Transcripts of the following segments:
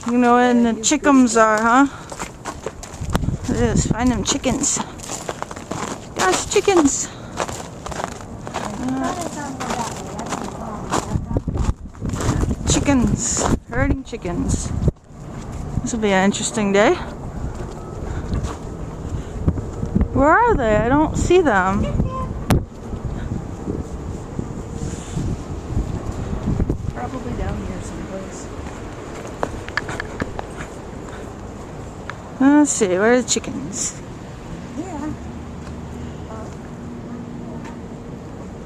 You know where the chickens are, huh? It is. Find them chickens. Gosh, chickens. Chickens. Herding chickens. This will be an interesting day. Where are they? I don't see them. Probably down here someplace. Let's see. Where are the chickens? Yeah.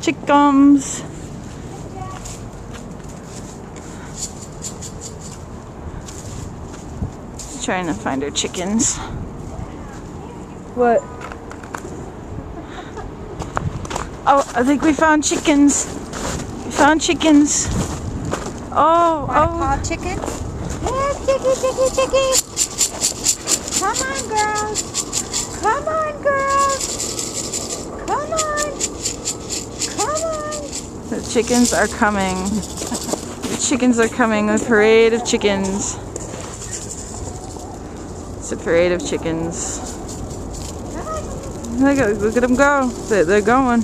Chickens. Trying to find our chickens. What? Oh, I think we found chickens. We found chickens. Oh, Hot chicken? Yeah, chicky. Come on, girls. Come on, girls. Come on. The chickens are coming. The chickens are coming. A parade of chickens. It's a parade of chickens. Look at them go. They're going.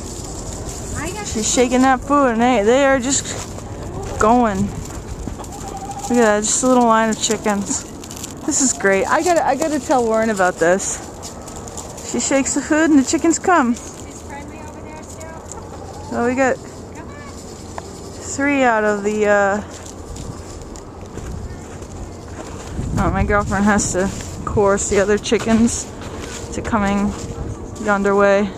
She's shaking that food, and they are just going. Look at that, just a little line of chickens. This is great. I gotta tell Warren about this. She shakes the food, and the chickens come. She's friendly over there still? So we got 3 out of the. Oh, my girlfriend has to coerce the other chickens to coming yonder way.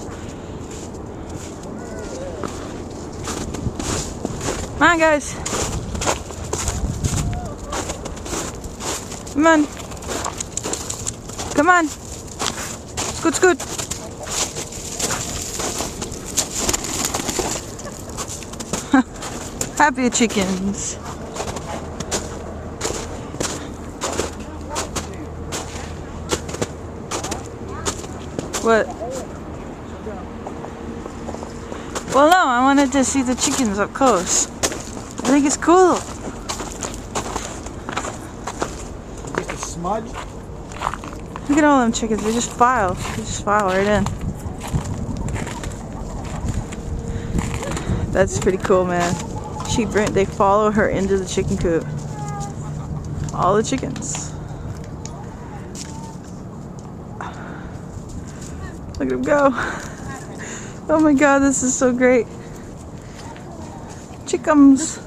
Come on, guys. Come on. Come on. Scoot. Happy chickens. What? Well, no, I wanted to see the chickens up close. I think it's cool. Just a smudge? Look at all them chickens. They just file. They just file right in. That's pretty cool, man. They follow her into the chicken coop. All the chickens. Look at them go. Oh my god, this is so great. Chickens.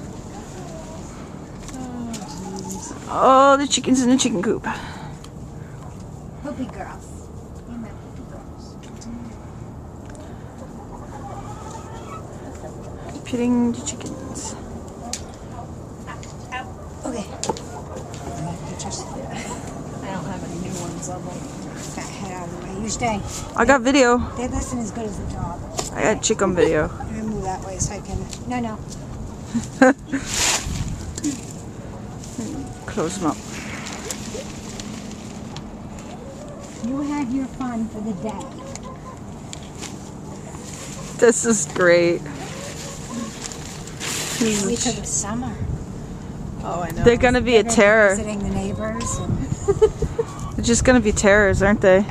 Oh, the chickens in the chicken coop. Poopy girls. Poopy girls. Pitting the chickens. Okay. Pictures. I don't have any new ones of them. Got head out of the way. You stay. I got video. They listen as good as the dog. I got chicken video. I'm gonna move that way so I can. No. Close them up. You had your fun for the day. This is great. Wait till the summer. Oh, I know. They're gonna be a terror. Visiting the neighbors. And They're just gonna be terrors, aren't they?